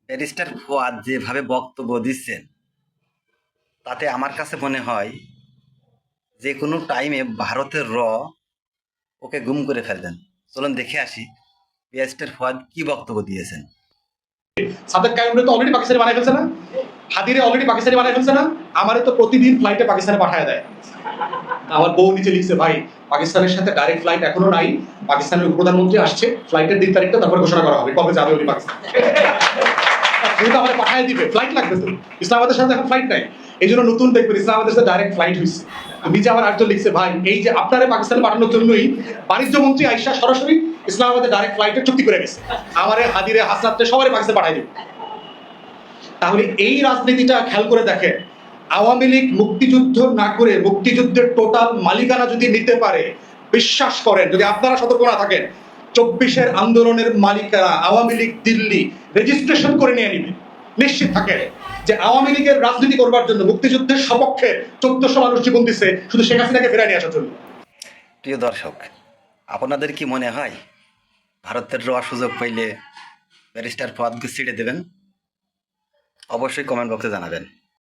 Barrister Fuad যেভাবে বক্তব্য দিচ্ছেন তাতে আমার কাছে মনে হয় যে কোনো টাইমে ভারতের ওকে গুম করে ফেলবেন। চলুন দেখে আসি ব্যারিস্টার ফুয়াদ কি বক্তব্য দিয়েছেন। সাদেক কায়ুমরে তো অলরেডি পাকিস্তানি বানাই ফেলছে না, হাদিরে অলরেডি পাকিস্তানি বানাই ফেলছে না, আমারে তো প্রতিদিন ফ্লাইটে পাকিস্তানে পাঠায় দেয়। আমার বউ নিচে লিখছে, ভাই পাকিস্তানের সাথে ডাইরেক্ট ফ্লাইট এখনো নাই, পাকিস্তানের প্রধানমন্ত্রী আসছে, ফ্লাইটের দিন তারিখটা তারপর ঘোষণা করা হবে কবে যাবে উনি পাকিস্তান। তুমি তো আমার পাঠায় দিবে, ফ্লাইট লাগবে তো, ইসলামাবাদের সাথে এখন ফ্লাইট নাই, এই জন্য নতুন দেখবেন ইসলামাবাদের সাথে ডাইরেক্ট ফ্লাইট হয়েছে। নিচে আমার আরেকজন লিখছে, ভাই এই যে আপনারে পাকিস্তানে পাঠানোর জন্যই বাণিজ্য মন্ত্রী আইসা সরাসরি ইসলামাবাদে ডাইরেক্ট ফ্লাইটের চুক্তি করে গেছে, আমারে হাদিরে হাসনাতে সবারই পাকিস্তানে পাঠাই দিবে। তাহলে এই রাজনীতিটা খেয়াল করে দেখেন, আওয়ামী লীগ মুক্তিযুদ্ধ না করে মুক্তিযুদ্ধের টোটাল মালিকানা যদি নিতে পারে, বিশ্বাস করেন যদি আপনারা সতর্ক না থাকেন, 24-এর আন্দোলনের মালিকানা আওয়ামী লীগ দিল্লি রেজিস্ট্রেশন করে নিয়ে নিবে। নিশ্চিত থাকেন যে আওয়ামী লীগের রাজনীতি করবার জন্য মুক্তিযুদ্ধের সপক্ষে 1400 মানুষ জীবন দিচ্ছে শুধু শেখ হাসিনাকে ফেরায় নিয়ে আসার জন্য। প্রিয় দর্শক, আপনাদের কি মনে হয় ভারতের সুযোগ পাইলে ব্যারিস্টার ফুয়াদকে ছিঁড়ে দেবেন? অবশ্যই কমেন্ট বক্সে জানাবেন।